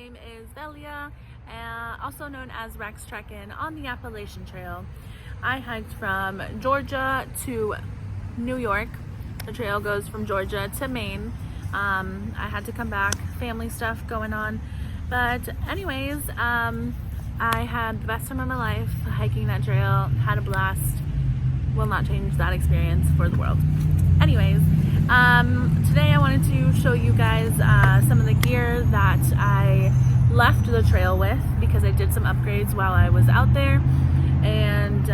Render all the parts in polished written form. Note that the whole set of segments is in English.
name is Velia, also known as Rex Trekkin on the Appalachian Trail. I hiked from Georgia to New York. The trail goes from Georgia to Maine. I had to come back, family stuff going on. But anyways, I had the best time of my life hiking that trail, had a blast. Will not change that experience for the world. Anyways, today I wanted to show you guys some of the gear that I left the trail with because I did some upgrades while I was out there. And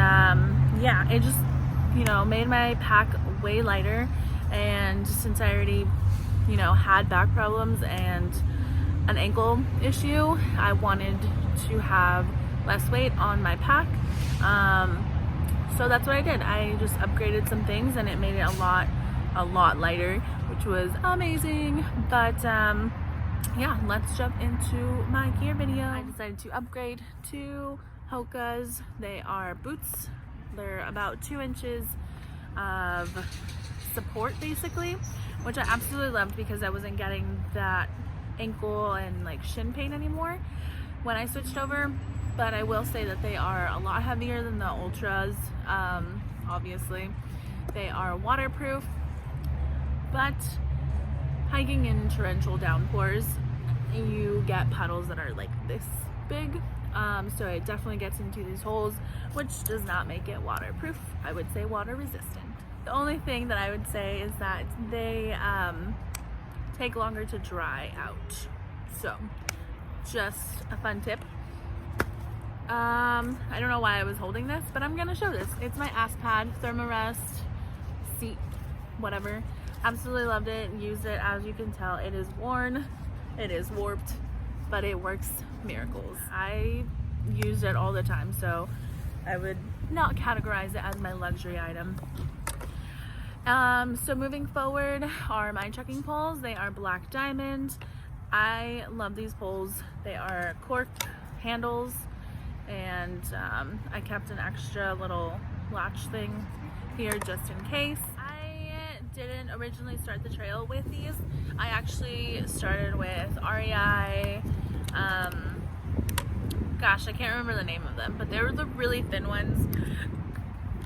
yeah, it just, made my pack way lighter. And since I already, had back problems and an ankle issue, I wanted to have less weight on my pack. So that's what I did. I just upgraded some things and it made it a lot lighter, which was amazing. But yeah, let's jump into my gear video. I decided to upgrade to Hoka's. They are boots. They're about 2 inches of support basically, which I absolutely loved because I wasn't getting that ankle and shin pain anymore when I switched over. But I will say that they are a lot heavier than the Ultras. Obviously they are waterproof, but hiking in torrential downpours you get puddles that are like this big, so it definitely gets into these holes, which does not make it waterproof. I would say water resistant. The only thing that I would say is that they take longer to dry out, so just a fun tip. I don't know why I was holding this, but I'm gonna show this. It's my Exped Therm-a-Rest seat, whatever. Absolutely loved it. Used it. As you can tell, it is worn, it is warped, but it works miracles. I use it all the time, so I would not categorize it as my luxury item. So moving forward are my trekking poles. They are black diamond. I love these poles. They are cork handles, and I kept an extra little latch thing here just in case. I didn't originally start the trail with these. I actually started with REI, gosh, I can't remember the name of them, but they were the really thin ones.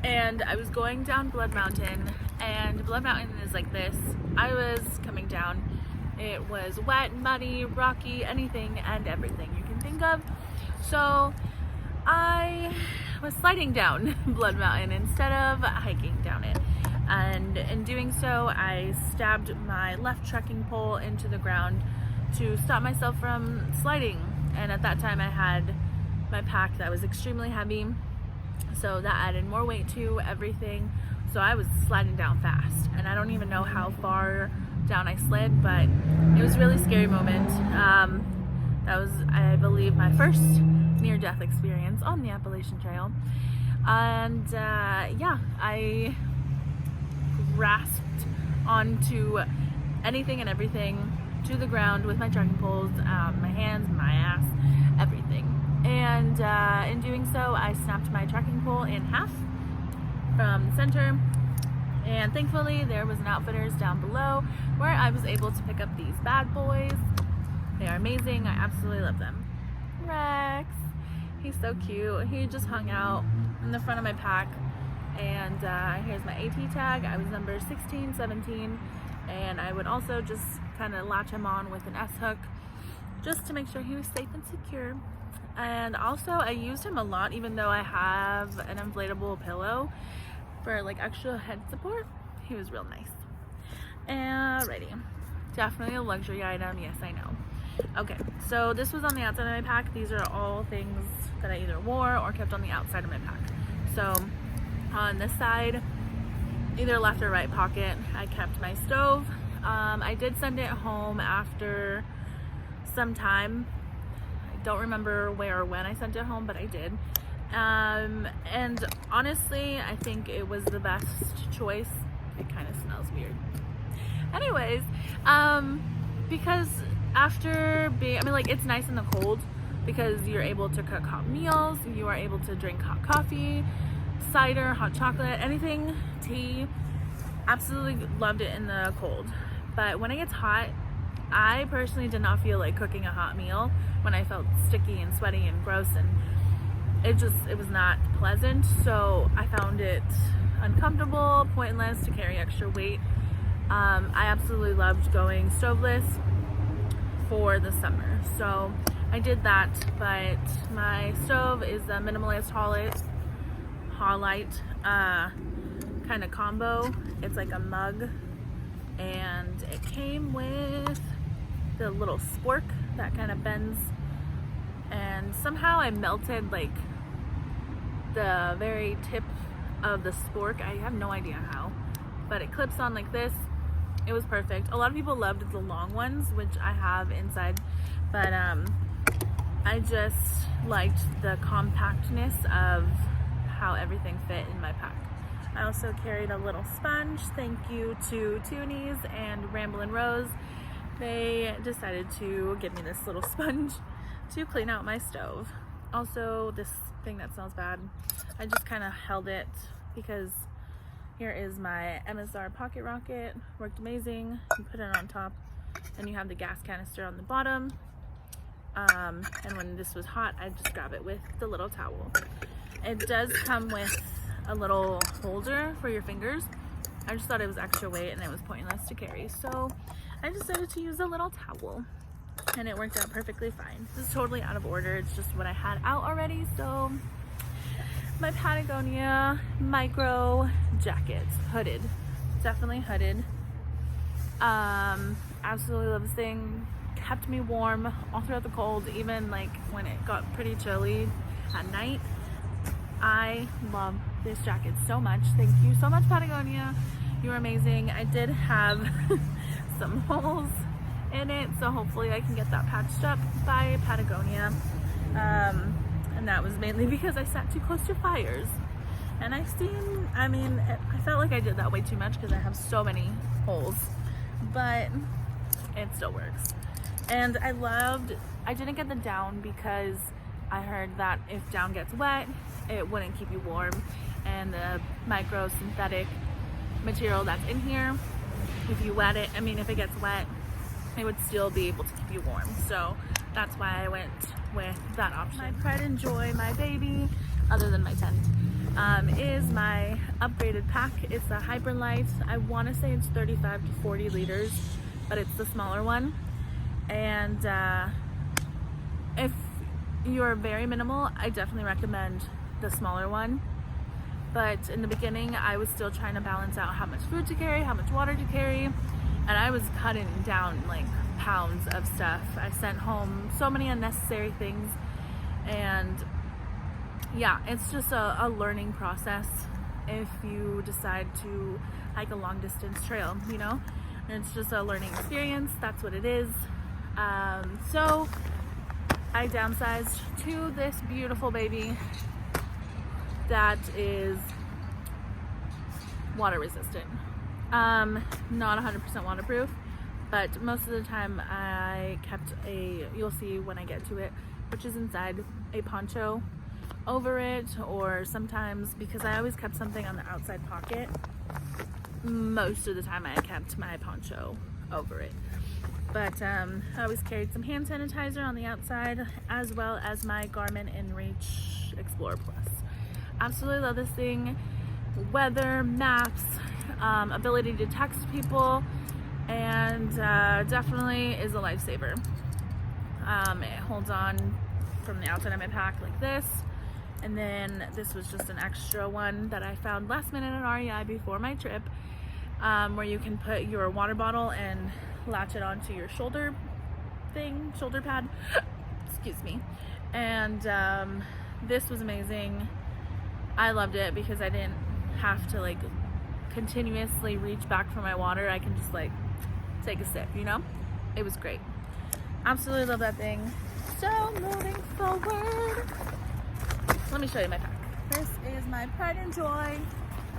And I was going down Blood Mountain, and Blood Mountain is like this. I was coming down. It was wet, muddy, rocky, anything and everything you can think of. So I was sliding down Blood Mountain instead of hiking down it. And in doing so, I stabbed my left trekking pole into the ground to stop myself from sliding. And at that time I had my pack that was extremely heavy, so that added more weight to everything. So I was sliding down fast, and I don't even know how far down I slid, but it was a really scary moment. That was, I believe, my first near-death experience on the Appalachian Trail. And yeah, I grasped onto anything and everything to the ground with my trekking poles, my hands, my ass, everything. And in doing so, I snapped my trekking pole in half from the center. And thankfully, there was an Outfitters down below where I was able to pick up these bad boys. They are amazing. I absolutely love them. Rex, he's so cute. He just hung out in the front of my pack. And here's my AT tag. I was number 1617. And I would also just kind of latch him on with an S-hook just to make sure he was safe and secure. And also I used him a lot, even though I have an inflatable pillow for extra head support. He was real nice. Alrighty, definitely a luxury item, yes I know. Okay, so this was on the outside of my pack. These are all things that I either wore or kept on the outside of my pack. So on this side, either left or right pocket, I kept my stove. I did send it home after some time. I don't remember where or when I sent it home, but I did. And honestly, I think it was the best choice. It kind of smells weird. Anyways, because after being, it's nice in the cold because you're able to cook hot meals, you are able to drink hot coffee, cider, hot chocolate, anything, tea. Absolutely loved it in the cold. But when it gets hot, I personally did not feel like cooking a hot meal when I felt sticky and sweaty and gross, and it was not pleasant. So I found it uncomfortable, pointless to carry extra weight. I absolutely loved going stoveless for the summer, so I did that. But my stove is a minimalist Lite kind of combo. It's like a mug, and it came with the little spork that kind of bends, and somehow I melted like the very tip of the spork. I have no idea how, but it clips on like this. It was perfect. A lot of people loved the long ones, which I have inside, but I just liked the compactness of how everything fit in my pack. I also carried a little sponge. Thank you to Toonies and Ramblin' Rose. They decided to give me this little sponge to clean out my stove. Also, this thing that smells bad, I just kind of held it because here is my MSR pocket rocket. Worked amazing. You put it on top, and you have the gas canister on the bottom. And when this was hot, I just grab it with the little towel. It does come with a little holder for your fingers. I just thought it was extra weight and it was pointless to carry, so I decided to use a little towel, and it worked out perfectly fine. This is totally out of order. It's just what I had out already. So my Patagonia micro jacket, hooded, definitely hooded. Absolutely love this thing. Kept me warm all throughout the cold, even like when it got pretty chilly at night. I love this jacket so much. Thank you so much, Patagonia. You're amazing. I did have some holes in it, so hopefully I can get that patched up by Patagonia. And that was mainly because I sat too close to fires. And I felt like I did that way too much because I have so many holes, but it still works. And I didn't get the down because I heard that if down gets wet, it wouldn't keep you warm. And the micro synthetic material that's in here, if you wet it, if it gets wet, it would still be able to keep you warm. So that's why I went with that option. My pride and joy, my baby, other than my tent, is my upgraded pack. It's a Hyperlite. I want to say it's 35 to 40 liters, but it's the smaller one. And if you're very minimal, I definitely recommend the smaller one. But in the beginning, I was still trying to balance out how much food to carry, how much water to carry, and I was cutting down like pounds of stuff. I sent home so many unnecessary things, and yeah, it's just a learning process if you decide to hike a long distance trail, it's just a learning experience. That's what it is. So I downsized to this beautiful baby that is water resistant. Not 100% waterproof, but most of the time I kept you'll see when I get to it, which is inside, a poncho over it, or sometimes, because I always kept something on the outside pocket, most of the time I kept my poncho over it. But I always carried some hand sanitizer on the outside, as well as my Garmin InReach Explorer Plus. Absolutely love this thing. Weather, maps, ability to text people, and definitely is a lifesaver. It holds on from the outside of my pack like this, and then this was just an extra one that I found last minute at REI before my trip, where you can put your water bottle and latch it onto your shoulder pad, excuse me. And this was amazing. I loved it because I didn't have to like continuously reach back for my water. I can just like take a sip, It was great. Absolutely love that thing. So moving forward, let me show you my pack. This is my pride and joy.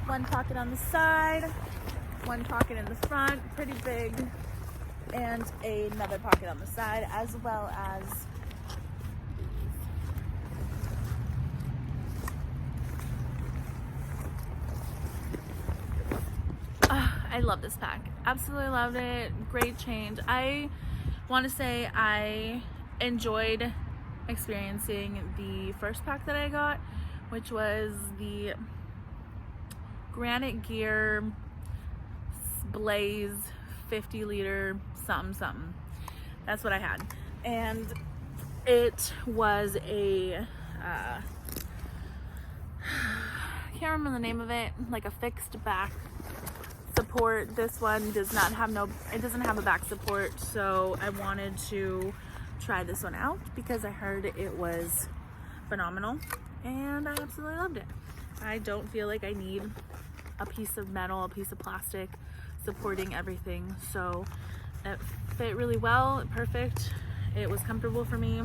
One pocket on the side, one pocket in the front, pretty big, and another pocket on the side, as well as I love this pack. Absolutely loved it. Great change. I want to say I enjoyed experiencing the first pack that I got, which was the Granite Gear Blaze 50 liter something. That's what I had. And it was a can't remember the name of it, like a fixed back support. This one does not have it doesn't have a back support, so I wanted to try this one out because I heard it was phenomenal and I absolutely loved it. I don't feel like I need a piece of metal, a piece of plastic supporting everything, so it fit really well, perfect. It was comfortable for me,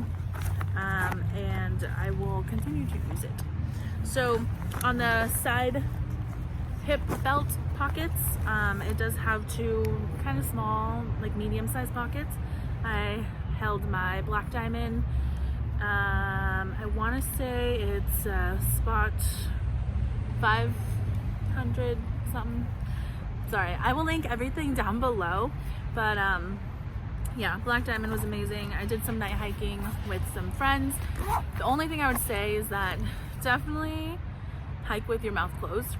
and I will continue to use it. So on the side hip belt pockets, it does have two kind of small, like medium-sized pockets. I held my black diamond. I want to say it's spot 500 something. Sorry, I will link everything down below, but yeah, black diamond was amazing. I did some night hiking with some friends. The only thing I would say is that definitely hike with your mouth closed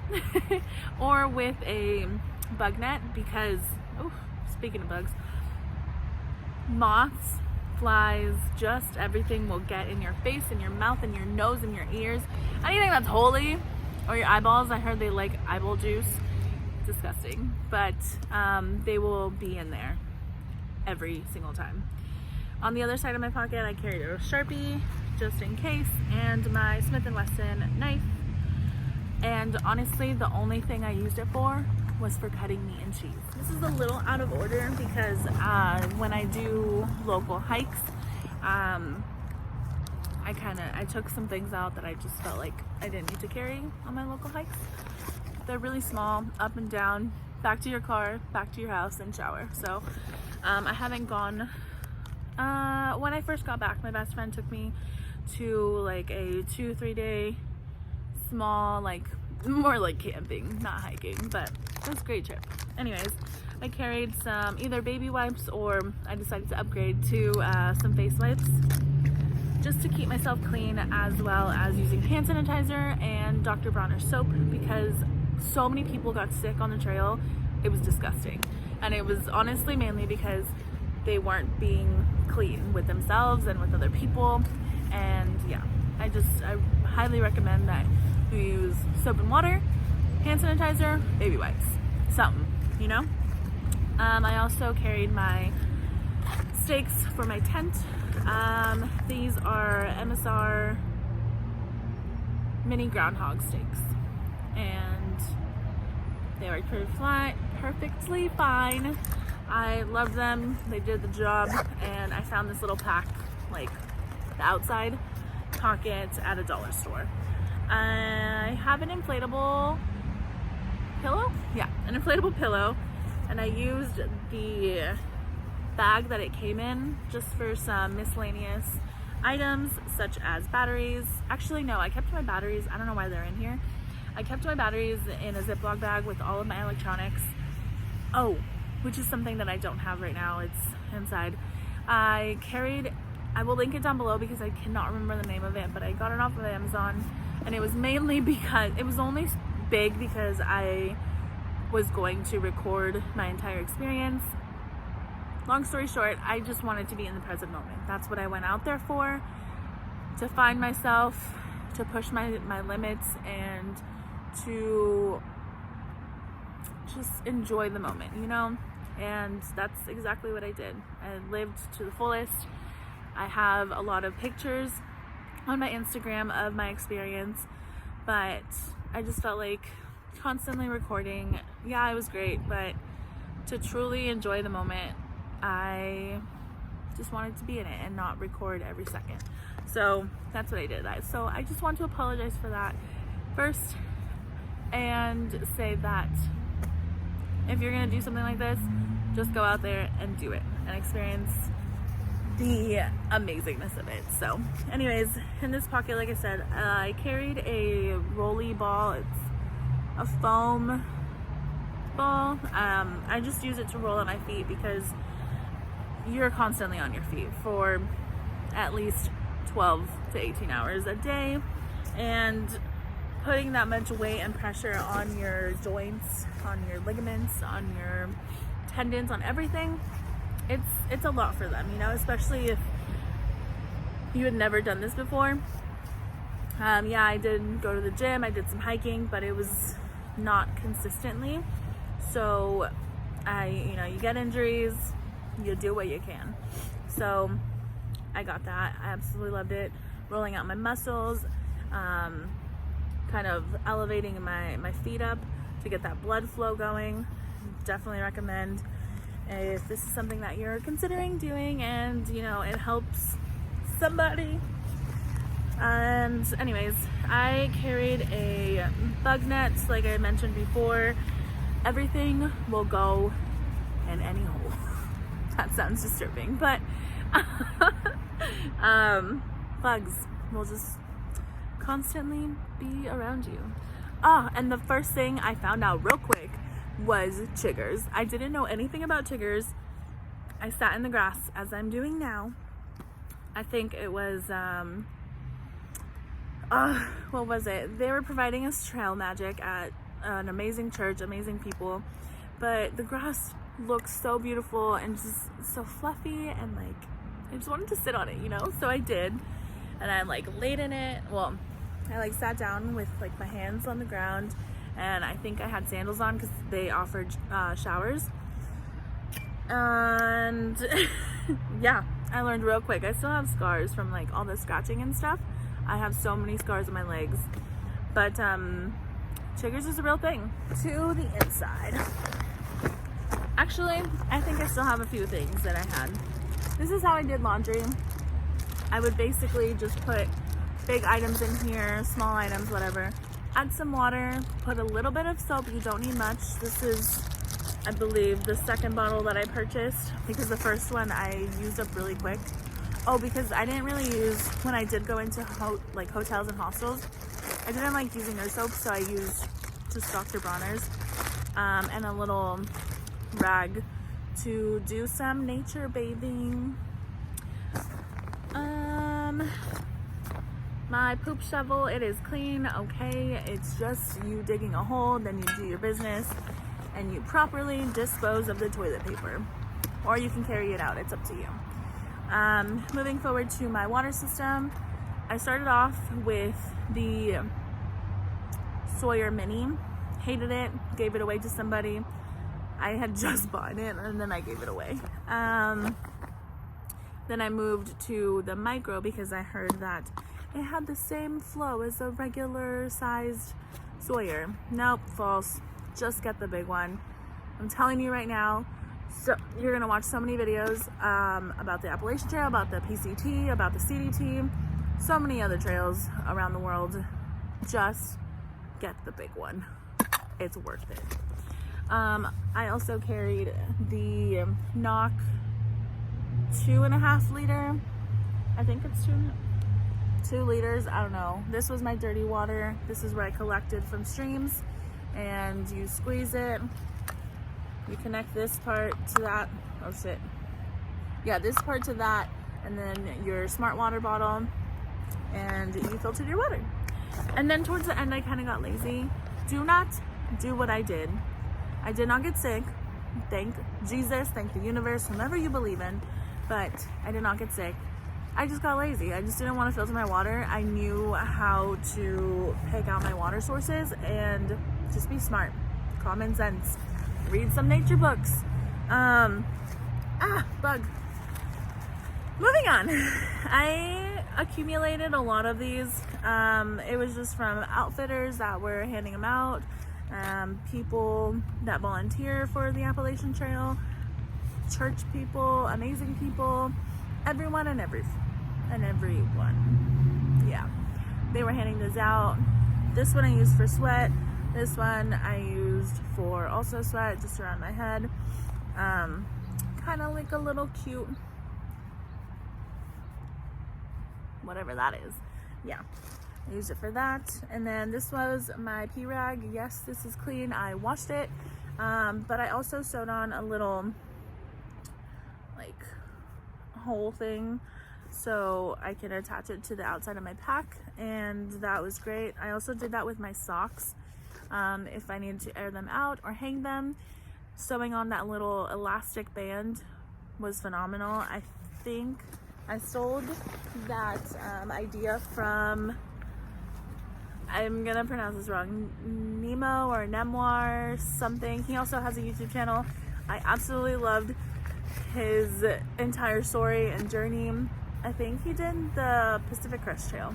or with a bug net, because speaking of bugs, moths, flies, just everything will get in your face, in your mouth, in your nose, in your ears, anything that's holy, or your eyeballs. I heard they like eyeball juice. Disgusting, but they will be in there every single time. On the other side of my pocket, I carried a Sharpie just in case, and my Smith & Wesson knife. And honestly, the only thing I used it for was for cutting meat and cheese. This is a little out of order because when I do local hikes, I took some things out that I just felt like I didn't need to carry on my local hikes. They're really small, up and down, back to your car, back to your house, and shower. So I haven't gone. When I first got back, my best friend took me to like a 2-3 day small, like more like camping, not hiking, but it was a great trip. Anyways, I carried some either baby wipes, or I decided to upgrade to some face wipes just to keep myself clean, as well as using hand sanitizer and Dr. Bronner soap, because so many people got sick on the trail. It was disgusting, and it was honestly mainly because they weren't being clean with themselves and with other people. And yeah, I highly recommend that you use soap and water, hand sanitizer, baby wipes, something, you know. I also carried my stakes for my tent. These are MSR mini groundhog stakes, and they work perfectly fine. I love them. They did the job, and I found this little pack, like the outside pocket, at a dollar store. I have an inflatable pillow. Yeah, an inflatable pillow, and I used the bag that it came in just for some miscellaneous items such as batteries. Actually, no, I kept my batteries. I don't know why they're in here. I kept my batteries in a Ziploc bag with all of my electronics. Oh, which is something that I don't have right now. It's inside. I will link it down below because I cannot remember the name of it, but I got it off of Amazon, and it was mainly because it was only big because I was going to record my entire experience. Long story short, I just wanted to be in the present moment. That's what I went out there for, to find myself, to push my limits, and to just enjoy the moment, you know? And that's exactly what I did. I lived to the fullest. I have a lot of pictures on my Instagram of my experience, but I just felt like constantly recording, yeah, it was great, but to truly enjoy the moment, I just wanted to be in it and not record every second. So that's what I did. So I just want to apologize for that first, and say that if you're gonna do something like this, just go out there and do it and experience the amazingness of it. So anyways, in this pocket, like I said, I carried a rolly ball. It's a foam ball. I just use it to roll at my feet because you're constantly on your feet for at least 12 to 18 hours a day, and putting that much weight and pressure on your joints, on your ligaments, on your tendons, on everything, it's a lot for them, you know, especially if you had never done this before. Yeah, I did go to the gym, I did some hiking, but it was not consistently. So you know, you get injuries, you do what you can. So I got that. I absolutely loved it. Rolling out my muscles, kind of elevating my feet up to get that blood flow going. Definitely recommend if this is something that you're considering doing and, you know, it helps somebody. And anyways, I carried a bug net, like I mentioned before. Everything will go in any hole. That sounds disturbing, but bugs will just constantly be around you. And the first thing I found out real quick was chiggers. I didn't know anything about chiggers. I sat in the grass as I'm doing now. I think it was what was it? They were providing us trail magic at an amazing church, amazing people, but the grass looks so beautiful and just so fluffy, and like I just wanted to sit on it, you know. So I did, and I like laid in it. Well, I like sat down with like my hands on the ground, and I think I had sandals on because they offered showers. And yeah, I learned real quick. I still have scars from like all the scratching and stuff. I have so many scars on my legs, but chiggers is a real thing. To the inside. Actually, I think I still have a few things that I had. This is how I did laundry. I would basically just put big items in here, small items, whatever. Add some water, put a little bit of soap. You don't need much. This is, I believe, the second bottle that I purchased because the first one I used up really quick. Oh, because I didn't really use, when I did go into like hotels and hostels, I didn't like using their soap, so I used just Dr. Bronner's and a little rag to do some nature bathing. My poop shovel, it is clean, okay. It's just you digging a hole, then you do your business, and you properly dispose of the toilet paper. Or you can carry it out, it's up to you. Moving forward to my water system, I started off with the Sawyer Mini. Hated it, gave it away to somebody. I had just bought it and then I gave it away. Then I moved to the micro because I heard that it had the same flow as a regular sized Sawyer. Nope, false. Just get the big one. I'm telling you right now. So you're gonna watch so many videos about the Appalachian Trail, about the PCT, about the CDT, so many other trails around the world. Just get the big one. It's worth it. I also carried the Knock 2.5 liter. I think it's 2 liters. I don't know. This was my dirty water. This is where I collected from streams, and you squeeze it. You connect this part to that. Oh shit. Yeah, this part to that, and then your smart water bottle, and you filtered your water. And then towards the end, I kind of got lazy. Do not do what I did. I did not get sick. Thank Jesus, thank the universe, whomever you believe in, but I did not get sick. I just got lazy. I just didn't want to filter my water. I knew how to pick out my water sources and just be smart. Common sense. Read some nature books. Bug. Moving on. I accumulated a lot of these. It was just from outfitters that were handing them out, people that volunteer for the Appalachian Trail, church people, amazing people, everyone and everyone. Yeah, they were handing this out. This one I used for sweat. This one I used for also sweat, just around my head. Kind of like a little cute, whatever that is. Yeah, I used it for that. And then this was my pee rag. Yes, this is clean. I washed it, but I also sewed on a little like whole thing so I can attach it to the outside of my pack, and that was great. I also did that with my socks. If I needed to air them out or hang them, sewing on that little elastic band was phenomenal. I think I stole that idea from, I'm gonna pronounce this wrong, Nemo or Nemoir something. He also has a YouTube channel. I absolutely loved his entire story and journey. I think he did the Pacific Crest Trail.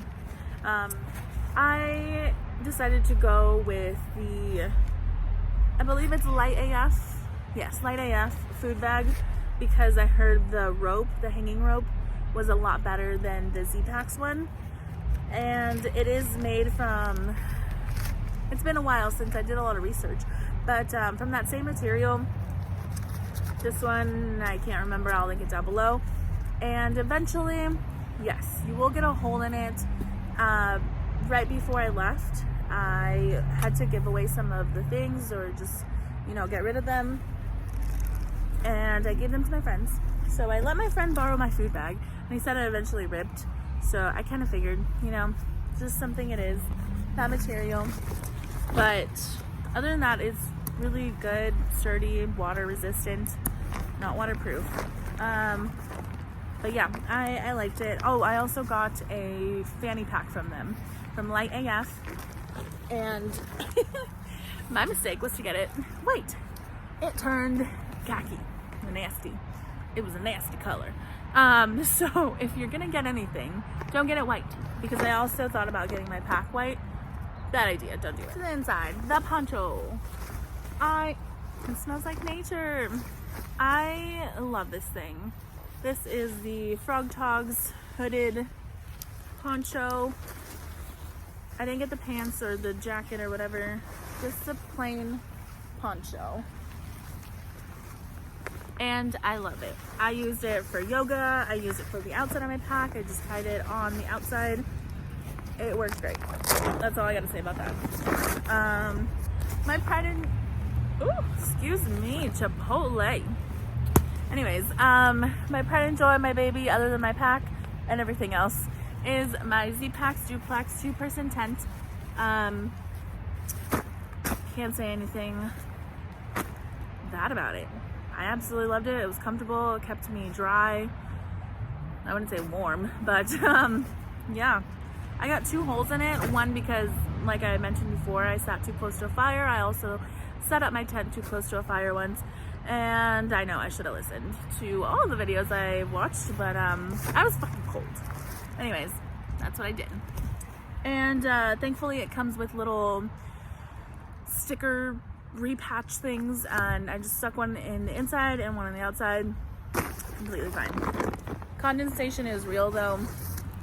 I decided to go with the, I believe it's Lite AF. Yes, Lite AF food bag, because I heard the rope, the hanging rope, was a lot better than the Zpacks one. And it is made from, it's been a while since I did a lot of research, but from that same material. This one, I can't remember, I'll link it down below. And eventually, yes, you will get a hole in it. Right before I left, I had to give away some of the things, or just, you know, get rid of them. And I gave them to my friends. So I let my friend borrow my food bag, and he said it eventually ripped. So I kind of figured, you know, just something it is, that material. But other than that, it's really good, sturdy, water resistant, not waterproof. But yeah, I liked it. Oh, I also got a fanny pack from them, from Lite AF. And my mistake was to get it white. It turned khaki, nasty. It was a nasty color. So if you're gonna get anything, don't get it white, because I also thought about getting my pack white. Bad idea, don't do it. To the inside, the poncho. It smells like nature. I love this thing. This is the Frog Togs hooded poncho. I didn't get the pants or the jacket or whatever, just a plain poncho. And I love it. I used it for yoga. I used it for the outside of my pack. I just tied it on the outside. It works great. That's all I gotta say about that. My pride and, excuse me, Chipotle. Anyways, my pride and joy, my baby, other than my pack and everything else, is my Zpacks duplex 2-person tent. Can't say anything bad about it. I absolutely loved it. It was comfortable. It kept me dry. I wouldn't say warm, but yeah. I got 2 holes in it. One because, like I mentioned before, I sat too close to a fire. I also set up my tent too close to a fire once. And I know I should have listened to all the videos I watched, but I was fucking cold. Anyways, that's what I did. And thankfully it comes with little sticker repatch things, and I just stuck one in the inside and one on the outside. Completely fine. Condensation is real though.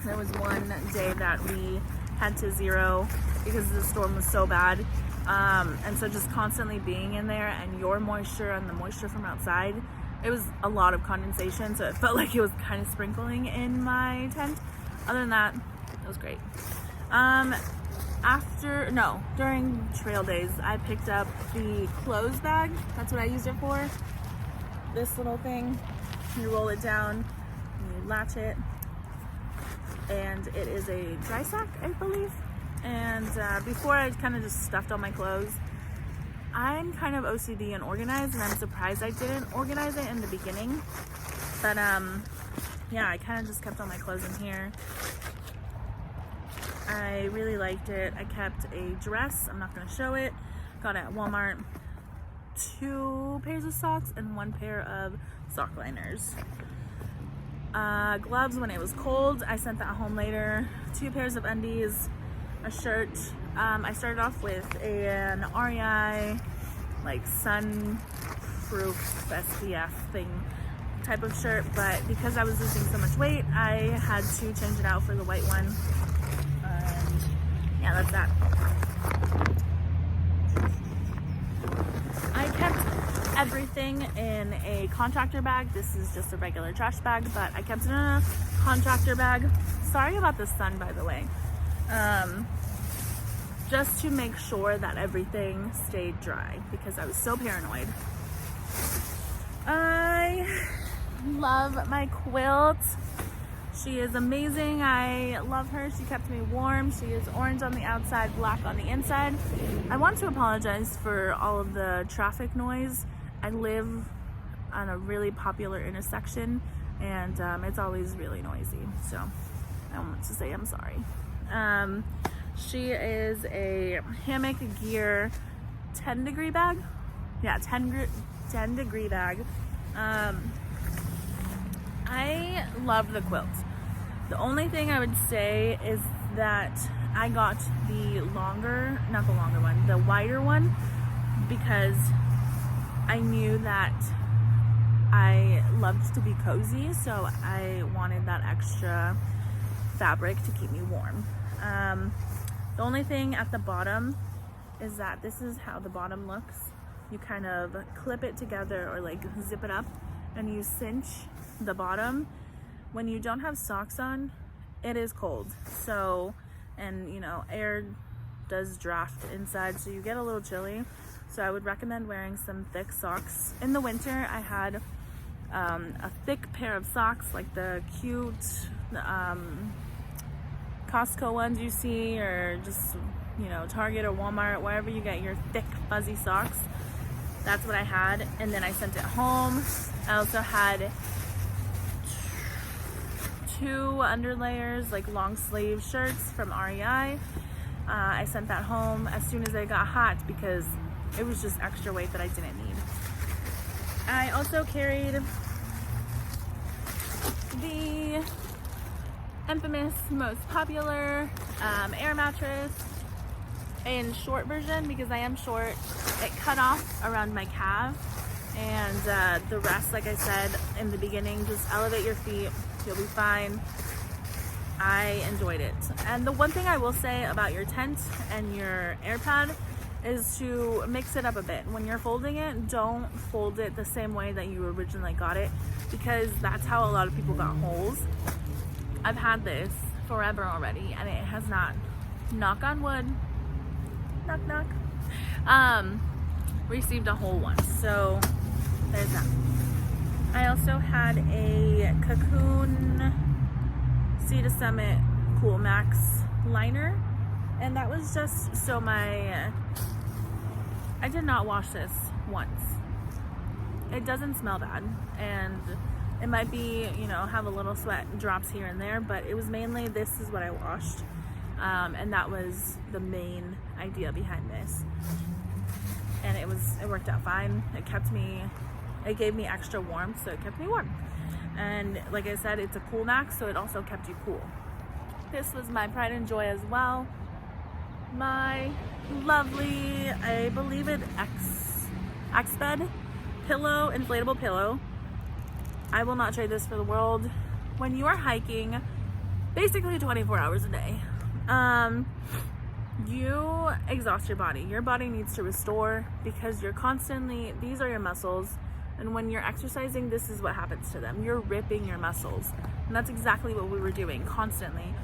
There was one day that we had to zero because the storm was so bad, and so just constantly being in there and your moisture and the moisture from outside, it was a lot of condensation, so it felt like it was kind of sprinkling in my tent. Other than that, it was great. During trail days, I picked up the clothes bag. That's what I used it for. This little thing, you roll it down, you latch it, and it is a dry sack, I believe. And before, I kind of just stuffed all my clothes. I'm kind of OCD and organized, and I'm surprised I didn't organize it in the beginning. But yeah, I kind of just kept all my clothes in here. I really liked it. I kept a dress. I'm not going to show it. Got it at Walmart. 2 pairs of socks and 1 pair of sock liners. Gloves when it was cold. I sent that home later. 2 pairs of undies. A shirt. I started off with an REI like sun-proof SPF thing type of shirt, but because I was losing so much weight, I had to change it out for the white one. Yeah, that's that. I kept everything in a Contractor bag. This is just a regular trash bag, but I kept it in a Contractor bag. Sorry about the sun, by the way. Just to make sure that everything stayed dry because I was so paranoid. I love my quilt. She is amazing. I love her. She kept me warm. She is orange on the outside, black on the inside. I want to apologize for all of the traffic noise. I live on a really popular intersection, and it's always really noisy. So I want to say I'm sorry. She is a hammock gear 10 degree bag. Yeah, 10 degree bag. I love the quilt. The only thing I would say is that I got the the wider one, because I knew that I loved to be cozy, so I wanted that extra fabric to keep me warm. The only thing at the bottom is that this is how the bottom looks. You kind of clip it together or like zip it up and you cinch the bottom. When you don't have socks on, it is cold. So, and you know, air does draft inside, so you get a little chilly. So I would recommend wearing some thick socks. In the winter, I had a thick pair of socks, like the cute Costco ones you see, or just, you know, Target or Walmart, wherever you get your thick fuzzy socks. That's what I had, and then I sent it home. I also had 2 underlayers, like long sleeve shirts from REI. I sent that home as soon as it got hot because it was just extra weight that I didn't need. I also carried the infamous, most popular air mattress in short version because I am short. It cut off around my calf, and the rest, like I said in the beginning, just elevate your feet, you'll be fine. I enjoyed it. And the one thing I will say about your tent and your air pad is to mix it up a bit. When you're folding it, don't fold it the same way that you originally got it, because that's how a lot of people got holes. I've had this forever already and it has not, knock on wood, knock knock, received a hole once. So there's that. I also had a Cocoon Sea to Summit Cool Max liner, and that was just so I did not wash this once. It doesn't smell bad, and it might be, you know, have a little sweat drops here and there, but it was mainly this is what I washed, and that was the main idea behind this. And it worked out fine. It gave me extra warmth, so it kept me warm. And like I said, it's a Cool Max, so it also kept you cool. This was my pride and joy as well. My lovely, I believe it Exped pillow, inflatable pillow. I will not trade this for the world. When you are hiking basically 24 hours a day, you exhaust your body. Your body needs to restore because you're constantly, these are your muscles, and when you're exercising, this is what happens to them. You're ripping your muscles, and that's exactly what we were doing constantly.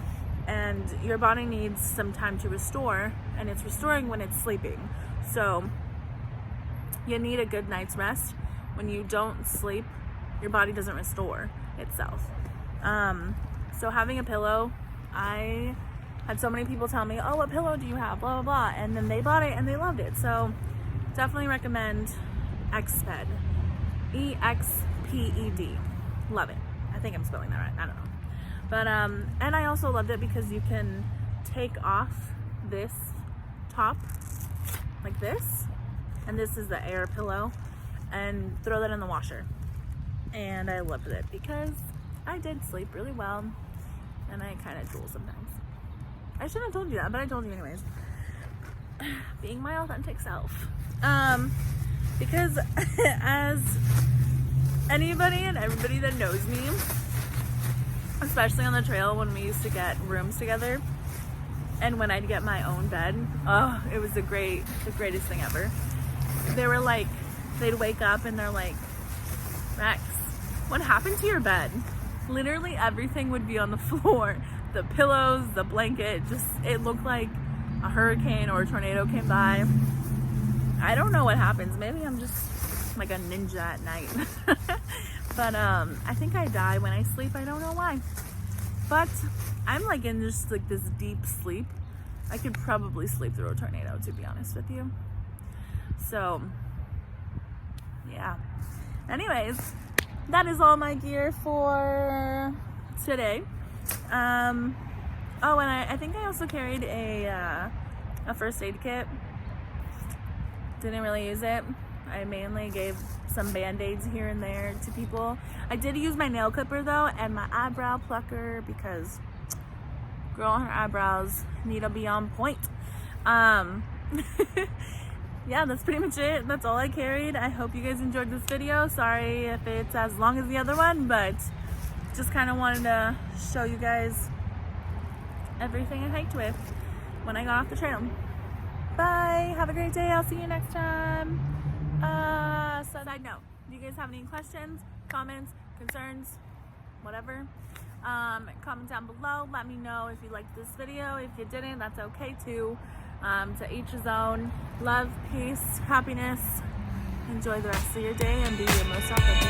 And your body needs some time to restore, and it's restoring when it's sleeping. So you need a good night's rest. When you don't sleep, your body doesn't restore itself. So having a pillow, I had so many people tell me, oh, what pillow do you have, blah, blah, blah, and then they bought it and they loved it. So definitely recommend Exped, EXPED. Love it. I think I'm spelling that right, I don't know. But and I also loved it because you can take off this top like this, and this is the air pillow, and throw that in the washer. And I loved it because I did sleep really well, and I kind of drool sometimes. I shouldn't have told you that, but I told you anyways. Being my authentic self. Because as anybody and everybody that knows me, especially on the trail when we used to get rooms together, and when I'd get my own bed, oh, it was the greatest thing ever. They were like, they'd wake up and they're like, Rex, what happened to your bed? Literally everything would be on the floor. The pillows, the blanket, just, it looked like a hurricane or a tornado came by. I don't know what happens. Maybe I'm just like a ninja at night. But I think I die when I sleep. I don't know why. But I'm like in just like this deep sleep. I could probably sleep through a tornado, to be honest with you. So yeah. Anyways, that is all my gear for today. Oh, and I think I also carried a first aid kit. Didn't really use it. I mainly gave some band-aids here and there to people. I did use my nail clipper though, and my eyebrow plucker, because girl, her eyebrows need to be on point. Yeah, that's pretty much it. That's all I carried. I hope you guys enjoyed this video. Sorry if it's as long as the other one, but just kind of wanted to show you guys everything I hiked with when I got off the trail. Bye. Have a great day. I'll see you next time. Side note, do you guys have any questions, comments, concerns, whatever? Comment down below. Let me know if you liked this video. If you didn't, that's okay too. To each his own. Love, peace, happiness. Enjoy the rest of your day and be your most authentic.